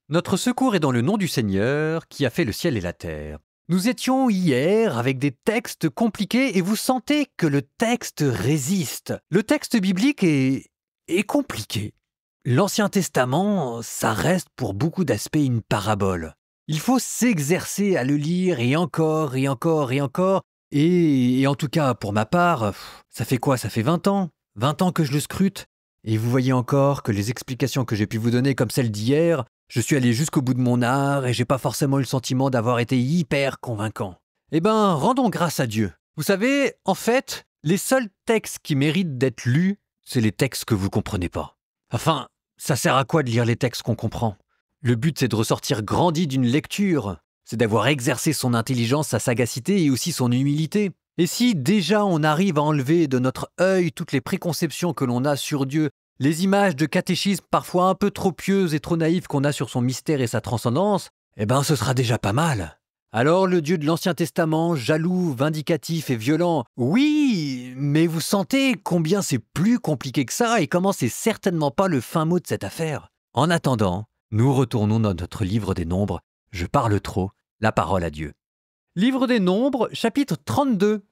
Notre secours est dans le nom du Seigneur qui a fait le ciel et la terre. Nous étions hier avec des textes compliqués et vous sentez que le texte résiste. Le texte biblique est compliqué. L'Ancien Testament, ça reste pour beaucoup d'aspects une parabole. Il faut s'exercer à le lire et encore et encore et encore. Et en tout cas, pour ma part, ça fait quoi? Ça fait 20 ans. 20 ans que je le scrute. Et vous voyez encore que les explications que j'ai pu vous donner comme celle d'hier, je suis allé jusqu'au bout de mon art et j'ai pas forcément eu le sentiment d'avoir été hyper convaincant. Eh ben, rendons grâce à Dieu. Vous savez, en fait, les seuls textes qui méritent d'être lus, c'est les textes que vous comprenez pas. Enfin, ça sert à quoi de lire les textes qu'on comprend? Le but, c'est de ressortir grandi d'une lecture. C'est d'avoir exercé son intelligence, sa sagacité et aussi son humilité. Et si déjà on arrive à enlever de notre œil toutes les préconceptions que l'on a sur Dieu, les images de catéchisme parfois un peu trop pieuses et trop naïves qu'on a sur son mystère et sa transcendance, eh ben ce sera déjà pas mal. Alors le Dieu de l'Ancien Testament, jaloux, vindicatif et violent, oui, mais vous sentez combien c'est plus compliqué que ça et comment c'est certainement pas le fin mot de cette affaire. En attendant, nous retournons dans notre livre des Nombres. Je parle trop, la parole à Dieu. Livre des Nombres, chapitre 32.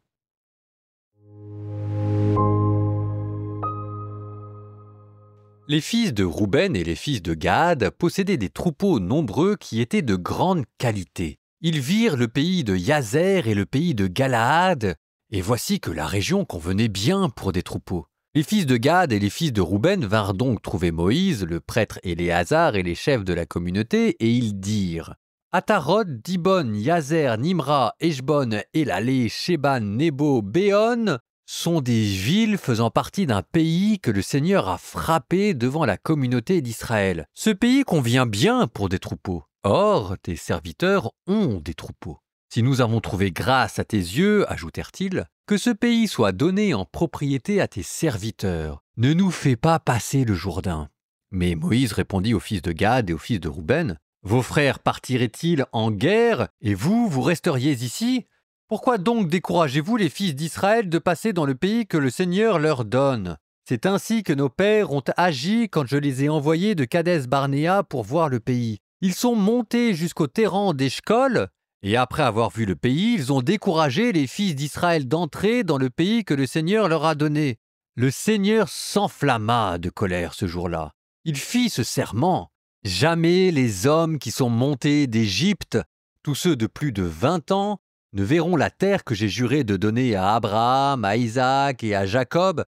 Les fils de Rouben et les fils de Gad possédaient des troupeaux nombreux qui étaient de grande qualité. Ils virent le pays de Yazer et le pays de Galaad, et voici que la région convenait bien pour des troupeaux. Les fils de Gad et les fils de Rouben vinrent donc trouver Moïse, le prêtre Éléazar et les chefs de la communauté, et ils dirent « Atarod, Dibon, Yazer, Nimra, Eshbon, Elalé, Sheban, Nebo, Béon sont des villes faisant partie d'un pays que le Seigneur a frappé devant la communauté d'Israël. Ce pays convient bien pour des troupeaux. Or, tes serviteurs ont des troupeaux. Si nous avons trouvé grâce à tes yeux, ajoutèrent-ils, que ce pays soit donné en propriété à tes serviteurs. Ne nous fais pas passer le Jourdain. » Mais Moïse répondit aux fils de Gad et aux fils de Rouben, « Vos frères partiraient-ils en guerre, et vous resteriez ici ? Pourquoi donc découragez-vous les fils d'Israël de passer dans le pays que le Seigneur leur donne ? C'est ainsi que nos pères ont agi quand je les ai envoyés de Kadès-Barnéa pour voir le pays. Ils sont montés jusqu'au terran d'Eshcol, et après avoir vu le pays, ils ont découragé les fils d'Israël d'entrer dans le pays que le Seigneur leur a donné. Le Seigneur s'enflamma de colère ce jour-là. Il fit ce serment. Jamais les hommes qui sont montés d'Égypte, tous ceux de plus de 20 ans, ne verront la terre que j'ai juré de donner à Abraham, à Isaac et à Jacob,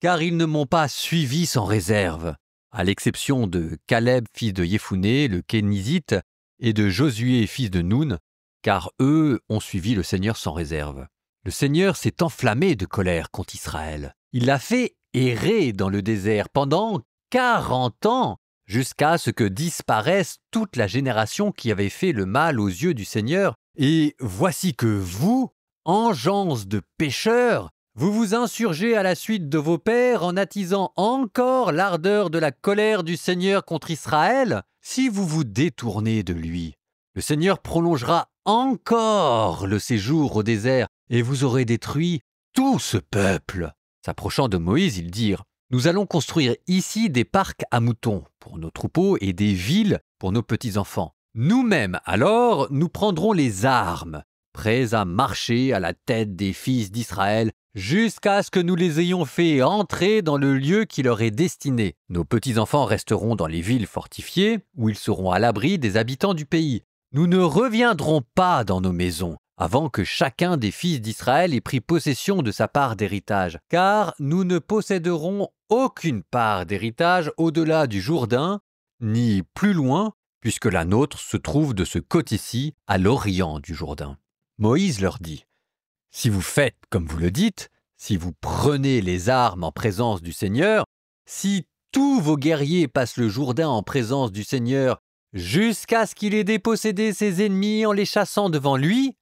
car ils ne m'ont pas suivi sans réserve, à l'exception de Caleb, fils de Yéphuné, le Kénizite, et de Josué, fils de Noun, car eux ont suivi le Seigneur sans réserve. Le Seigneur s'est enflammé de colère contre Israël. Il l'a fait errer dans le désert pendant 40 ans, jusqu'à ce que disparaisse toute la génération qui avait fait le mal aux yeux du Seigneur. Et voici que vous, engeance de pécheurs, vous vous insurgez à la suite de vos pères en attisant encore l'ardeur de la colère du Seigneur contre Israël. Si vous vous détournez de lui, le Seigneur prolongera encore le séjour au désert et vous aurez détruit tout ce peuple. S'approchant de Moïse, ils dirent « Nous allons construire ici des parcs à moutons pour nos troupeaux et des villes pour nos petits-enfants. Nous-mêmes, alors, nous prendrons les armes, prêts à marcher à la tête des fils d'Israël jusqu'à ce que nous les ayons fait entrer dans le lieu qui leur est destiné. Nos petits-enfants resteront dans les villes fortifiées où ils seront à l'abri des habitants du pays. Nous ne reviendrons pas dans nos maisons avant que chacun des fils d'Israël ait pris possession de sa part d'héritage, car nous ne posséderons aucune part d'héritage au-delà du Jourdain, ni plus loin, puisque la nôtre se trouve de ce côté-ci, à l'orient du Jourdain. » Moïse leur dit « Si vous faites comme vous le dites, si vous prenez les armes en présence du Seigneur, si tous vos guerriers passent le Jourdain en présence du Seigneur jusqu'à ce qu'il ait dépossédé ses ennemis en les chassant devant lui,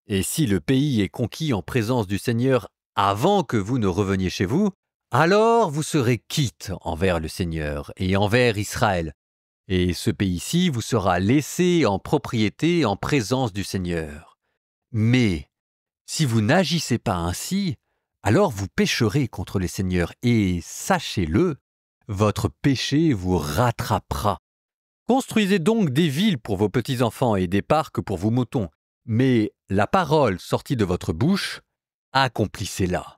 et si le pays est conquis en présence du Seigneur avant que vous ne reveniez chez vous, alors vous serez quitte envers le Seigneur et envers Israël, et ce pays-ci vous sera laissé en propriété en présence du Seigneur. Mais si vous n'agissez pas ainsi, alors vous pécherez contre le Seigneur, et sachez-le, votre péché vous rattrapera. Construisez donc des villes pour vos petits-enfants et des parcs pour vos moutons, mais la parole sortie de votre bouche, accomplissez-la. »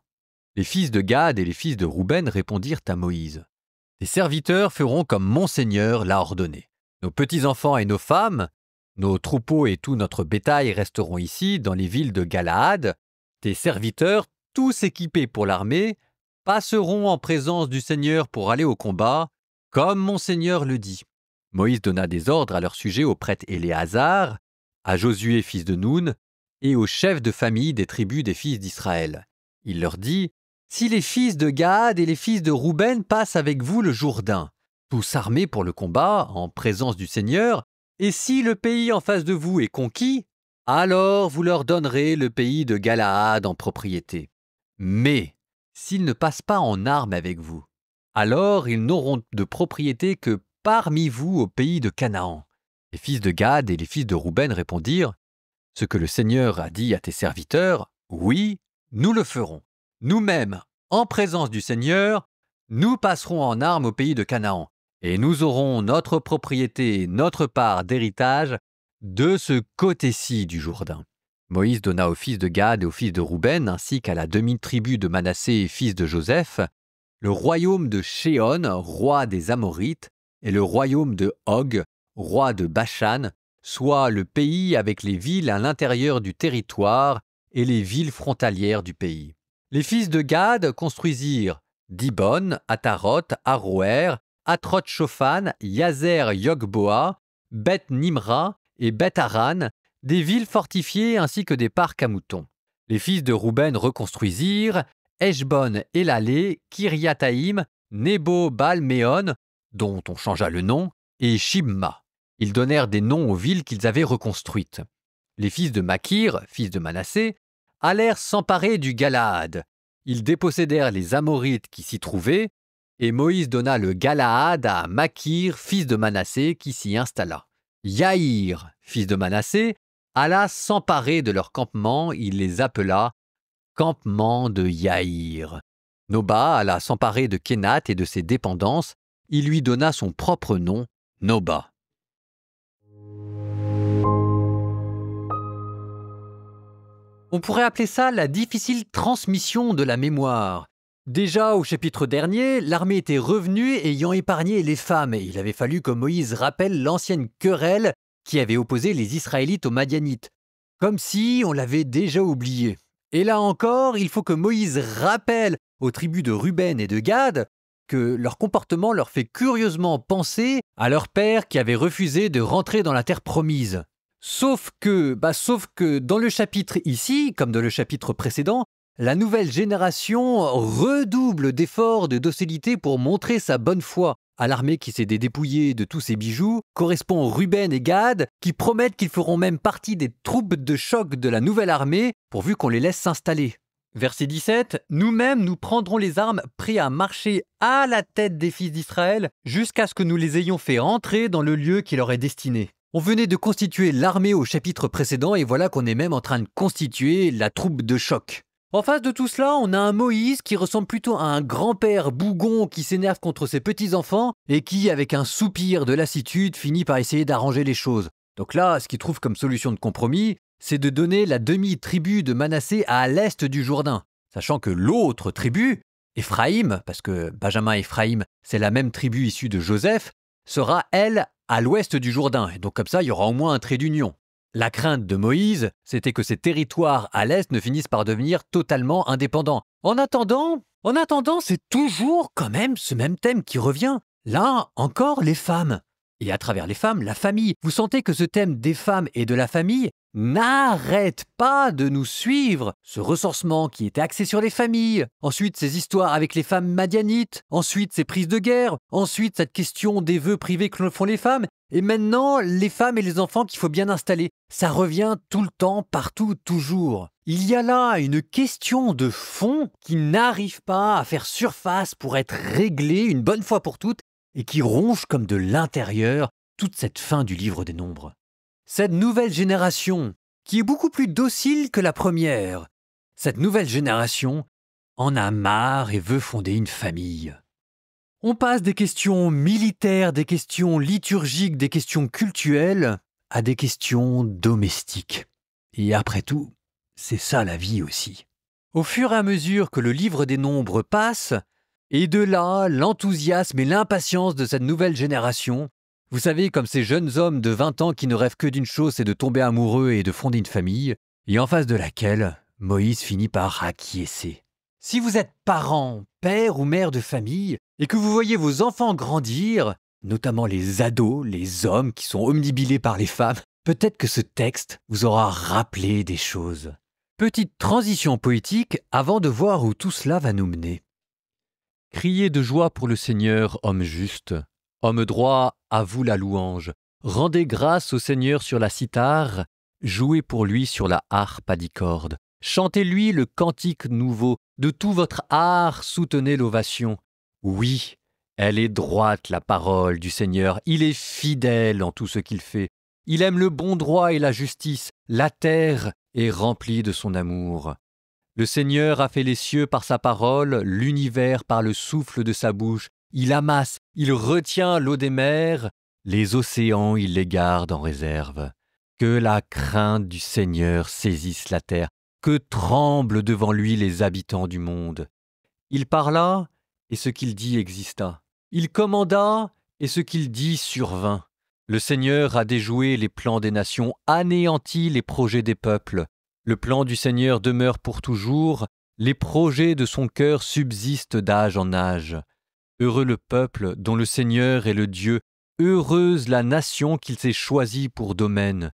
Les fils de Gad et les fils de Rouben répondirent à Moïse. « Tes serviteurs feront comme mon Seigneur l'a ordonné. Nos petits-enfants et nos femmes, nos troupeaux et tout notre bétail resteront ici, dans les villes de Galaad. Tes serviteurs, tous équipés pour l'armée, passeront en présence du Seigneur pour aller au combat, comme mon Seigneur le dit. » Moïse donna des ordres à leur sujet au prêtre Éléazar, à Josué fils de Noun, et aux chefs de famille des tribus des fils d'Israël. Il leur dit, « Si les fils de Gad et les fils de Rouben passent avec vous le Jourdain, tous armés pour le combat, en présence du Seigneur, et si le pays en face de vous est conquis, alors vous leur donnerez le pays de Galaad en propriété. Mais s'ils ne passent pas en armes avec vous, alors ils n'auront de propriété que parmi vous au pays de Canaan. » Les fils de Gad et les fils de Rouben répondirent, « Ce que le Seigneur a dit à tes serviteurs, oui, nous le ferons. Nous-mêmes, en présence du Seigneur, nous passerons en armes au pays de Canaan, et nous aurons notre propriété, notre part d'héritage de ce côté-ci du Jourdain. » Moïse donna aux fils de Gad et aux fils de Rouben, ainsi qu'à la demi-tribu de Manassé, fils de Joseph, le royaume de Shéon, roi des Amorites, et le royaume de Og, roi de Bashan, soit le pays avec les villes à l'intérieur du territoire et les villes frontalières du pays. Les fils de Gad construisirent Dibon, Ataroth, Aroer, Atroth-Shophan, Yazer Yogboa, Beth Nimra et Beth Haran, des villes fortifiées ainsi que des parcs à moutons. Les fils de Rouben reconstruisirent Eshbon Elalé, Kiriathaïm, Nebo Baal-Méon, dont on changea le nom, et Shibma. Ils donnèrent des noms aux villes qu'ils avaient reconstruites. Les fils de Makir, fils de Manassé, allèrent s'emparer du Galaad. Ils dépossédèrent les Amorites qui s'y trouvaient, et Moïse donna le Galaad à Makir, fils de Manassé, qui s'y installa. Yaïr, fils de Manassé, alla s'emparer de leur campement, il les appela campement de Yaïr. Noba alla s'emparer de Kénath et de ses dépendances, il lui donna son propre nom, Noba. On pourrait appeler ça la difficile transmission de la mémoire. Déjà au chapitre dernier, l'armée était revenue ayant épargné les femmes et il avait fallu que Moïse rappelle l'ancienne querelle qui avait opposé les Israélites aux Madianites, comme si on l'avait déjà oublié. Et là encore, il faut que Moïse rappelle aux tribus de Ruben et de Gad que leur comportement leur fait curieusement penser à leur père qui avait refusé de rentrer dans la terre promise. Sauf que dans le chapitre ici, comme dans le chapitre précédent, la nouvelle génération redouble d'efforts de docilité pour montrer sa bonne foi. À l'armée qui s'est dépouillée de tous ses bijoux, correspond Ruben et Gad qui promettent qu'ils feront même partie des troupes de choc de la nouvelle armée pourvu qu'on les laisse s'installer. Verset 17, « Nous-mêmes nous prendrons les armes prêts à marcher à la tête des fils d'Israël jusqu'à ce que nous les ayons fait entrer dans le lieu qui leur est destiné. » On venait de constituer l'armée au chapitre précédent et voilà qu'on est même en train de constituer la troupe de choc. En face de tout cela, on a un Moïse qui ressemble plutôt à un grand-père bougon qui s'énerve contre ses petits-enfants et qui, avec un soupir de lassitude, finit par essayer d'arranger les choses. Donc là, ce qu'il trouve comme solution de compromis, c'est de donner la demi-tribu de Manassé à l'est du Jourdain, sachant que l'autre tribu, Éphraïm, parce que Benjamin et Éphraïm, c'est la même tribu issue de Joseph, sera, elle, à l'ouest du Jourdain. Et donc comme ça, il y aura au moins un trait d'union. La crainte de Moïse, c'était que ces territoires à l'est ne finissent par devenir totalement indépendants. En attendant, c'est toujours quand même ce même thème qui revient. Là, encore les femmes. Et à travers les femmes, la famille. Vous sentez que ce thème des femmes et de la famille n'arrête pas de nous suivre. Ce recensement qui était axé sur les familles. Ensuite, ces histoires avec les femmes madianites. Ensuite, ces prises de guerre. Ensuite, cette question des vœux privés que font les femmes. Et maintenant, les femmes et les enfants qu'il faut bien installer. Ça revient tout le temps, partout, toujours. Il y a là une question de fond qui n'arrive pas à faire surface pour être réglée une bonne fois pour toutes et qui ronge comme de l'intérieur toute cette fin du livre des Nombres. Cette nouvelle génération, qui est beaucoup plus docile que la première, cette nouvelle génération en a marre et veut fonder une famille. On passe des questions militaires, des questions liturgiques, des questions cultuelles, à des questions domestiques. Et après tout, c'est ça la vie aussi. Au fur et à mesure que le livre des nombres passe, et de là, l'enthousiasme et l'impatience de cette nouvelle génération, vous savez, comme ces jeunes hommes de 20 ans qui ne rêvent que d'une chose, c'est de tomber amoureux et de fonder une famille, et en face de laquelle Moïse finit par acquiescer. Si vous êtes parent, père ou mère de famille, et que vous voyez vos enfants grandir, notamment les ados, les hommes qui sont omnibilés par les femmes, peut-être que ce texte vous aura rappelé des choses. Petite transition poétique avant de voir où tout cela va nous mener. Criez de joie pour le Seigneur, homme juste. Homme droit, à vous la louange. Rendez grâce au Seigneur sur la cithare, jouez pour lui sur la harpe à 10 cordes. Chantez-lui le cantique nouveau, de tout votre art soutenez l'ovation. Oui, elle est droite la parole du Seigneur, il est fidèle en tout ce qu'il fait. Il aime le bon droit et la justice, la terre est remplie de son amour. Le Seigneur a fait les cieux par sa parole, l'univers par le souffle de sa bouche. Il amasse, il retient l'eau des mers, les océans il les garde en réserve. Que la crainte du Seigneur saisisse la terre, que tremblent devant lui les habitants du monde. Il parla, et ce qu'il dit exista. Il commanda, et ce qu'il dit survint. Le Seigneur a déjoué les plans des nations, anéanti les projets des peuples. Le plan du Seigneur demeure pour toujours, les projets de son cœur subsistent d'âge en âge. Heureux le peuple dont le Seigneur est le Dieu, heureuse la nation qu'il s'est choisie pour domaine.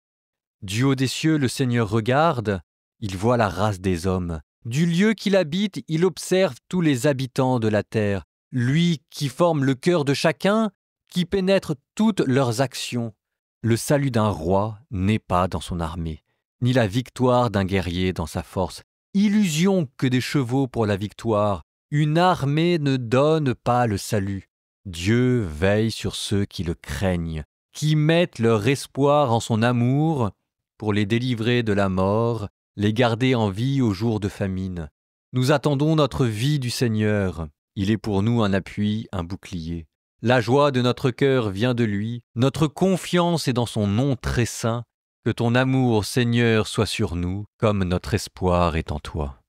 Du haut des cieux le Seigneur regarde, il voit la race des hommes. Du lieu qu'il habite, il observe tous les habitants de la terre. Lui qui forme le cœur de chacun, qui pénètre toutes leurs actions. Le salut d'un roi n'est pas dans son armée, ni la victoire d'un guerrier dans sa force. Illusion que des chevaux pour la victoire, une armée ne donne pas le salut. Dieu veille sur ceux qui le craignent, qui mettent leur espoir en son amour pour les délivrer de la mort, les garder en vie au jour de famine. Nous attendons notre vie du Seigneur. Il est pour nous un appui, un bouclier. La joie de notre cœur vient de lui. Notre confiance est dans son nom très saint. Que ton amour, Seigneur, soit sur nous, comme notre espoir est en toi.